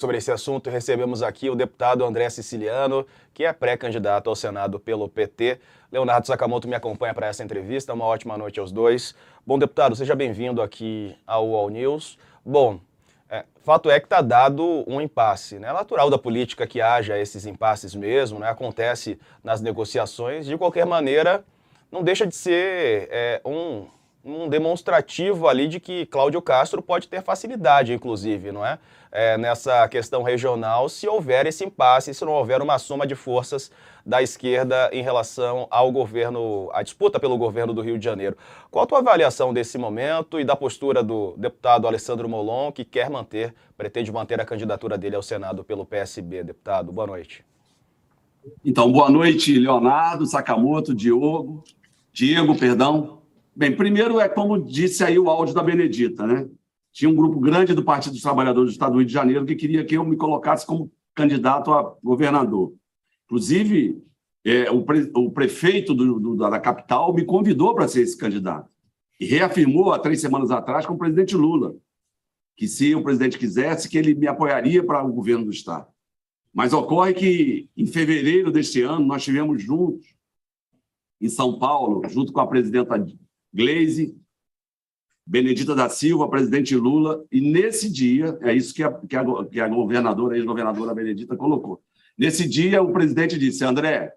Sobre esse assunto, recebemos aqui o deputado André Siciliano, que é pré-candidato ao Senado pelo PT. Leonardo Sakamoto me acompanha para essa entrevista. Uma ótima noite aos dois. Bom, deputado, seja bem-vindo aqui ao UOL News. Bom, fato é que está dado um impasse, né? É natural da política que haja esses impasses mesmo, né? Acontece nas negociações. De qualquer maneira, não deixa de ser um demonstrativo ali de que Cláudio Castro pode ter facilidade, inclusive, não é? Nessa questão regional, se houver esse impasse, se não houver uma soma de forças da esquerda em relação ao governo, à disputa pelo governo do Rio de Janeiro. Qual a tua avaliação desse momento e da postura do deputado Alessandro Molon, que pretende manter a candidatura dele ao Senado pelo PSB? Deputado, boa noite. Então, boa noite, Leonardo, Sakamoto, Diego, perdão. Bem, primeiro como disse aí o áudio da Benedita, né? Tinha um grupo grande do Partido dos Trabalhadores do Estado do Rio de Janeiro que queria que eu me colocasse como candidato a governador. Inclusive, o prefeito da capital me convidou para ser esse candidato e reafirmou há 3 semanas atrás com o presidente Lula que, se o presidente quisesse, que ele me apoiaria para o governo do Estado. Mas ocorre que, em fevereiro deste ano, nós estivemos juntos em São Paulo, junto com a presidenta Gleisi, Benedita da Silva, presidente Lula, e nesse dia, é isso que a governadora, a ex-governadora Benedita colocou. Nesse dia, o presidente disse: André,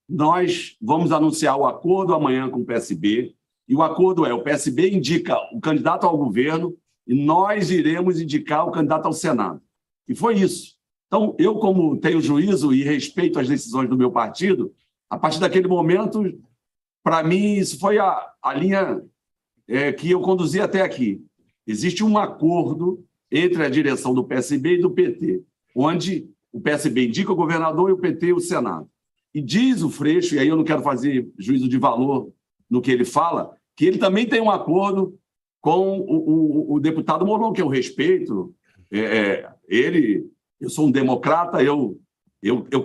nós vamos anunciar o acordo amanhã com o PSB, e o acordo o PSB indica o candidato ao governo e nós iremos indicar o candidato ao Senado. E foi isso. Então, eu, como tenho juízo e respeito as decisões do meu partido, a partir daquele momento, para mim, isso foi a linha que eu conduzi até aqui. Existe um acordo entre a direção do PSB e do PT, onde o PSB indica o governador e o PT o Senado. E diz o Freixo, e aí eu não quero fazer juízo de valor no que ele fala, que ele também tem um acordo com o deputado Molon, que eu respeito. Eu sou um democrata, eu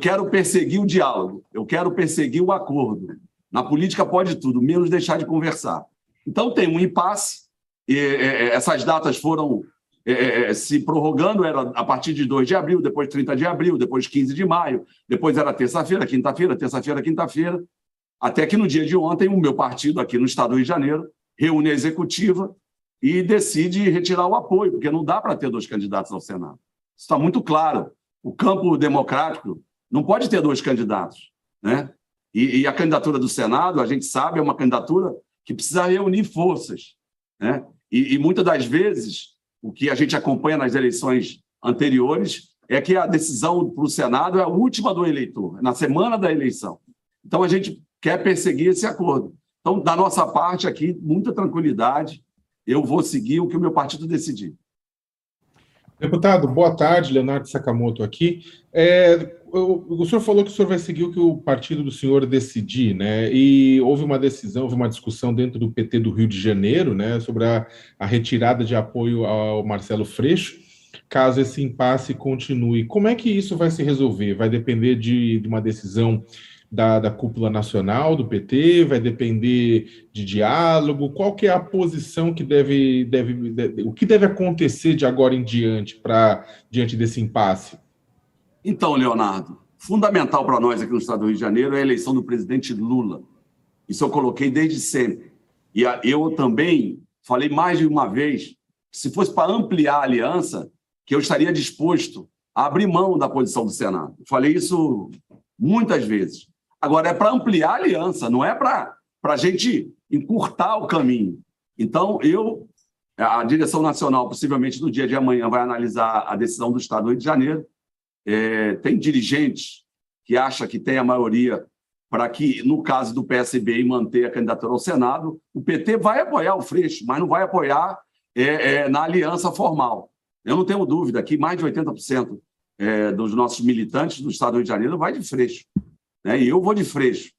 quero perseguir o diálogo, eu quero perseguir o acordo. Na política pode tudo, menos deixar de conversar. Então, tem um impasse, essas datas foram se prorrogando, era a partir de 2 de abril, depois 30 de abril, depois 15 de maio, depois era terça-feira, quinta-feira, terça-feira, quinta-feira, até que no dia de ontem o meu partido, aqui no Estado do Rio de Janeiro, reúne a executiva e decide retirar o apoio, porque não dá para ter 2 candidatos ao Senado. Isso está muito claro. O campo democrático não pode ter 2 candidatos, né? E a candidatura do Senado, a gente sabe, é uma candidatura que precisa reunir forças, né? E muitas das vezes, o que a gente acompanha nas eleições anteriores é que a decisão para o Senado é a última do eleitor, na semana da eleição. Então, a gente quer perseguir esse acordo. Então, da nossa parte aqui, muita tranquilidade, eu vou seguir o que o meu partido decidir. Deputado, boa tarde, Leonardo Sakamoto aqui. O senhor falou que o senhor vai seguir o que o partido do senhor decidir, né? E houve uma decisão, houve uma discussão dentro do PT do Rio de Janeiro, né, sobre a retirada de apoio ao Marcelo Freixo, caso esse impasse continue. Como é que isso vai se resolver? Vai depender de uma decisão da cúpula nacional do PT? Vai depender de diálogo? Qual que é a posição que o que deve acontecer de agora em diante diante desse impasse? Então, Leonardo, fundamental para nós aqui no Estado do Rio de Janeiro é a eleição do presidente Lula. Isso eu coloquei desde sempre. E eu também falei mais de uma vez que, se fosse para ampliar a aliança, que eu estaria disposto a abrir mão da posição do Senado. Eu falei isso muitas vezes. Agora, é para ampliar a aliança, não é para a gente encurtar o caminho. Então, a direção nacional, possivelmente no dia de amanhã, vai analisar a decisão do Estado do Rio de Janeiro. Tem dirigentes que acham que tem a maioria para que, no caso do PSB, manter a candidatura ao Senado. O PT vai apoiar o Freixo, mas não vai apoiar na aliança formal. Eu não tenho dúvida que mais de 80% dos nossos militantes do Estado do Rio de Janeiro vai de Freixo, né? E eu vou de Freixo.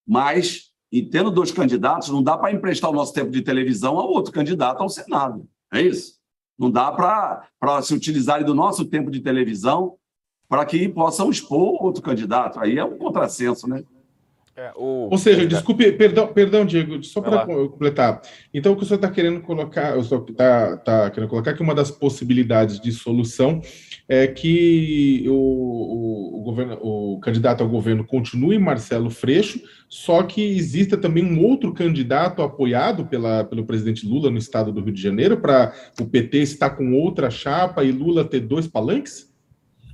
Mas, tendo 2 candidatos, não dá para emprestar o nosso tempo de televisão ao outro candidato ao Senado. É isso. Não dá para se utilizarem do nosso tempo de televisão para que possam expor outro candidato. Aí é um contrassenso, né? Ou seja, desculpe, perdão, Diego, só para completar. Então, o que o senhor está querendo colocar, que uma das possibilidades de solução é que o candidato ao governo continue Marcelo Freixo, só que exista também um outro candidato apoiado pelo presidente Lula no estado do Rio de Janeiro, para o PT estar com outra chapa e Lula ter dois palanques?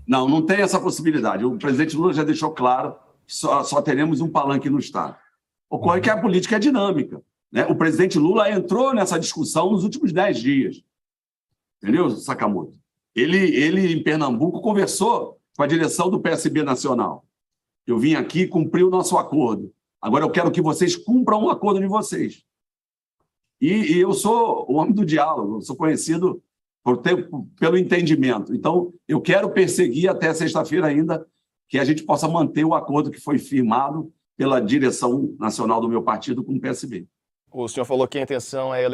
Não, não tem essa possibilidade. O presidente Lula já deixou claro que só teremos um palanque no Estado. Ocorre que a política é dinâmica, né? O presidente Lula entrou nessa discussão nos últimos 10 dias. Entendeu, Sakamoto? Ele, em Pernambuco, conversou com a direção do PSB Nacional. Eu vim aqui cumprir o nosso acordo. Agora eu quero que vocês cumpram o acordo de vocês. E eu sou o homem do diálogo, eu sou conhecido pelo entendimento. Então, eu quero perseguir até sexta-feira ainda que a gente possa manter o acordo que foi firmado pela direção nacional do meu partido com o PSB. O senhor falou que a intenção é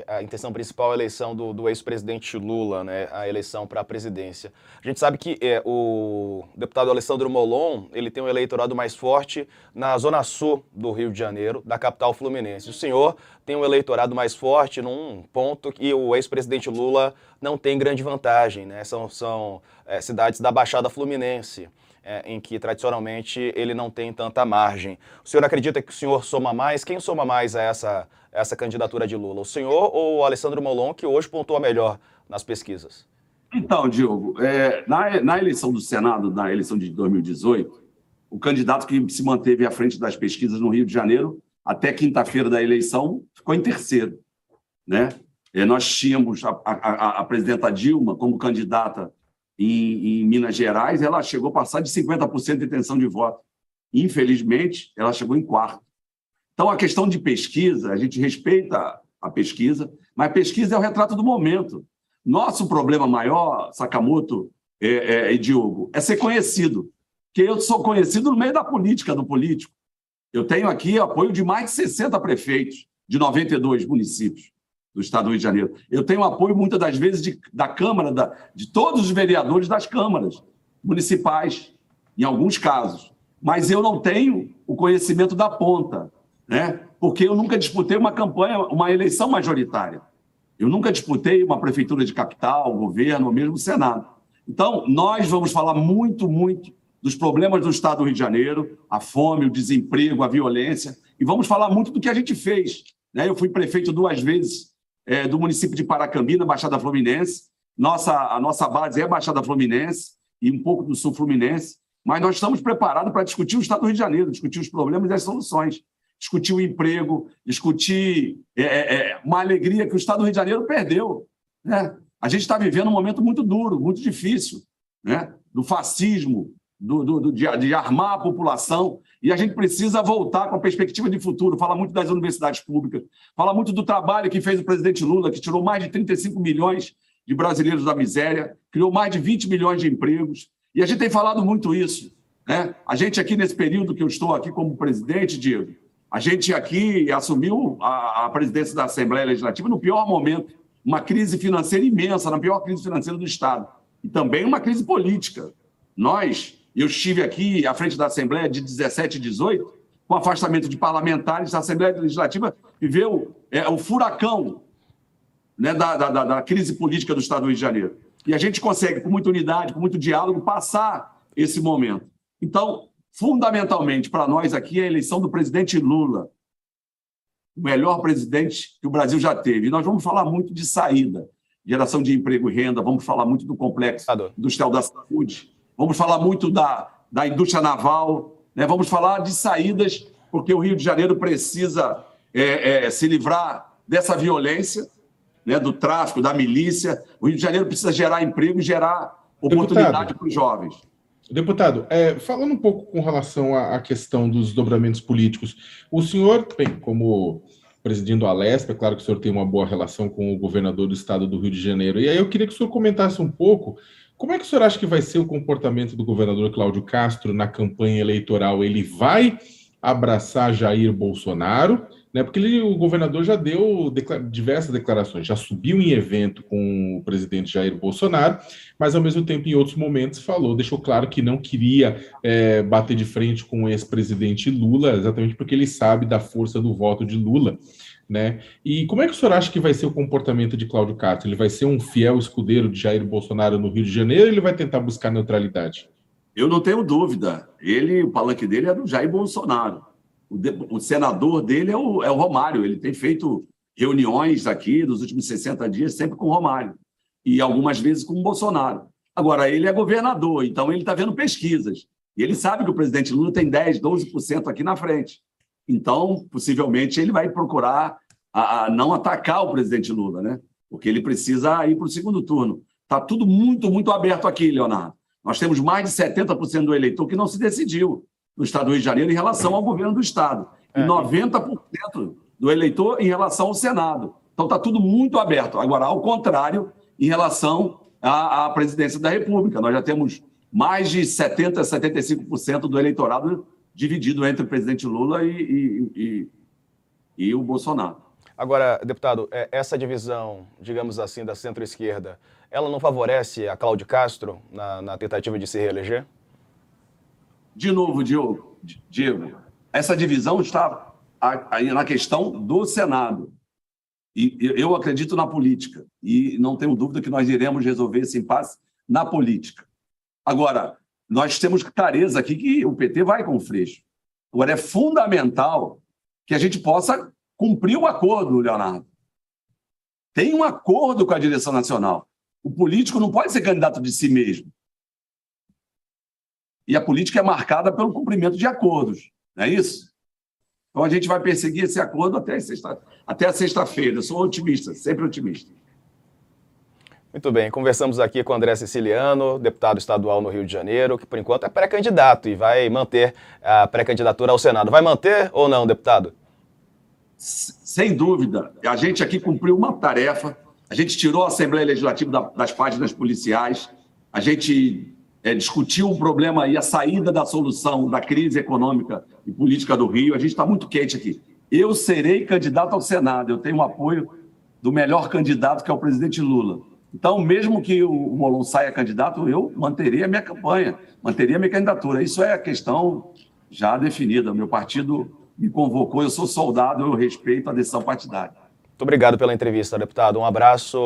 a intenção principal é a eleição do ex-presidente Lula, né, a eleição para a presidência. A gente sabe que o deputado Alessandro Molon, ele tem um eleitorado mais forte na zona sul do Rio de Janeiro, da capital fluminense. O senhor tem um eleitorado mais forte num ponto que o ex-presidente Lula não tem grande vantagem, né? São cidades da Baixada Fluminense. Em que, tradicionalmente, ele não tem tanta margem. O senhor acredita que o senhor soma mais? Quem soma mais a essa candidatura de Lula? O senhor ou o Alessandro Molon, que hoje pontua melhor nas pesquisas? Então, Diogo, na eleição do Senado, na eleição de 2018, o candidato que se manteve à frente das pesquisas no Rio de Janeiro, até quinta-feira da eleição, ficou em terceiro, né? Nós tínhamos a presidenta Dilma como candidata em Minas Gerais, ela chegou a passar de 50% de intenção de voto. Infelizmente, ela chegou em quarto. Então, a questão de pesquisa, a gente respeita a pesquisa, mas pesquisa é o retrato do momento. Nosso problema maior, Sakamoto e Diogo, é ser conhecido. Porque eu sou conhecido no meio da política, do político. Eu tenho aqui apoio de mais de 60 prefeitos de 92 municípios do estado do Rio de Janeiro. Eu tenho apoio, muitas das vezes, da Câmara, de todos os vereadores das câmaras municipais, em alguns casos. Mas eu não tenho o conhecimento da ponta, né? Porque eu nunca disputei uma campanha, uma eleição majoritária. Eu nunca disputei uma prefeitura de capital, governo, ou mesmo Senado. Então, nós vamos falar muito, muito dos problemas do estado do Rio de Janeiro, a fome, o desemprego, a violência, e vamos falar muito do que a gente fez, né? Eu fui prefeito 2 vezes do município de Paracambi, na Baixada Fluminense. A nossa base é a Baixada Fluminense e um pouco do Sul Fluminense, mas nós estamos preparados para discutir o estado do Rio de Janeiro, discutir os problemas e as soluções, discutir o emprego, discutir uma alegria que o estado do Rio de Janeiro perdeu, né? A gente está vivendo um momento muito duro, muito difícil, né? Do fascismo, de armar a população, e a gente precisa voltar com a perspectiva de futuro, fala muito das universidades públicas, fala muito do trabalho que fez o presidente Lula, que tirou mais de 35 milhões de brasileiros da miséria, criou mais de 20 milhões de empregos, e a gente tem falado muito isso, né? A gente aqui, nesse período que eu estou aqui como presidente, Diego, a gente aqui assumiu a presidência da Assembleia Legislativa no pior momento, uma crise financeira imensa, na pior crise financeira do Estado, e também uma crise política. Eu estive aqui à frente da Assembleia de 17 e 18, com afastamento de parlamentares, a Assembleia Legislativa viveu o furacão, né, da crise política do Estado do Rio de Janeiro. E a gente consegue, com muita unidade, com muito diálogo, passar esse momento. Então, fundamentalmente, para nós aqui, é a eleição do presidente Lula, o melhor presidente que o Brasil já teve. E nós vamos falar muito de saída, geração de emprego e renda, vamos falar muito do complexo industrial da saúde, vamos falar muito da indústria naval, né? Vamos falar de saídas, porque o Rio de Janeiro precisa se livrar dessa violência, né? Do tráfico, da milícia. O Rio de Janeiro precisa gerar emprego e gerar oportunidade para os jovens. Deputado, falando um pouco com relação à questão dos desdobramentos políticos, o senhor, bem, como presidindo a Alesp, é claro que o senhor tem uma boa relação com o governador do estado do Rio de Janeiro, e aí eu queria que o senhor comentasse um pouco como é que o senhor acha que vai ser o comportamento do governador Cláudio Castro na campanha eleitoral. Ele vai abraçar Jair Bolsonaro, né? Porque o governador já deu diversas declarações, já subiu em evento com o presidente Jair Bolsonaro, mas ao mesmo tempo, em outros momentos, deixou claro que não queria bater de frente com o ex-presidente Lula, exatamente porque ele sabe da força do voto de Lula né? E como é que o senhor acha que vai ser o comportamento de Cláudio Castro? Ele vai ser um fiel escudeiro de Jair Bolsonaro no Rio de Janeiro ou ele vai tentar buscar neutralidade? Eu não tenho dúvida. O palanque dele é do Jair Bolsonaro. O senador dele é o Romário. Ele tem feito reuniões aqui nos últimos 60 dias, sempre com o Romário. E algumas vezes com o Bolsonaro. Agora, ele é governador, então ele está vendo pesquisas. E ele sabe que o presidente Lula tem 10%, 12% aqui na frente. Então, possivelmente, ele vai procurar não atacar o presidente Lula, né? Porque ele precisa ir para o segundo turno. Está tudo muito, muito aberto aqui, Leonardo. Nós temos mais de 70% do eleitor que não se decidiu no estado do Rio de Janeiro em relação ao governo do estado. E 90% do eleitor em relação ao Senado. Então, está tudo muito aberto. Agora, ao contrário, em relação à presidência da República. Nós já temos mais de 70% a 75% do eleitorado dividido entre o presidente Lula e o Bolsonaro. Agora, deputado, essa divisão, digamos assim, da centro-esquerda, ela não favorece a Cláudio Castro na tentativa de se reeleger? De novo, Diego, essa divisão está aí na questão do Senado. E eu acredito na política e não tenho dúvida que nós iremos resolver esse impasse na política. Agora, nós temos clareza aqui que o PT vai com o Freixo. Agora, é fundamental que a gente possa cumprir o acordo, Leonardo. Tem um acordo com a direção nacional. O político não pode ser candidato de si mesmo. E a política é marcada pelo cumprimento de acordos, não é isso? Então, a gente vai perseguir esse acordo até a sexta-feira. Eu sou otimista, sempre otimista. Muito bem, conversamos aqui com o André Siciliano, deputado estadual no Rio de Janeiro, que por enquanto é pré-candidato e vai manter a pré-candidatura ao Senado. Vai manter ou não, deputado? Sem dúvida. A gente aqui cumpriu uma tarefa. A gente tirou a Assembleia Legislativa das páginas policiais. A gente discutiu o problema e a saída da solução da crise econômica e política do Rio. A gente está muito quente aqui. Eu serei candidato ao Senado. Eu tenho o apoio do melhor candidato, que é o presidente Lula. Então, mesmo que o Molon saia candidato, eu manteria a minha campanha, manteria a minha candidatura. Isso é a questão já definida. Meu partido me convocou, eu sou soldado, eu respeito a decisão partidária. Muito obrigado pela entrevista, deputado. Um abraço.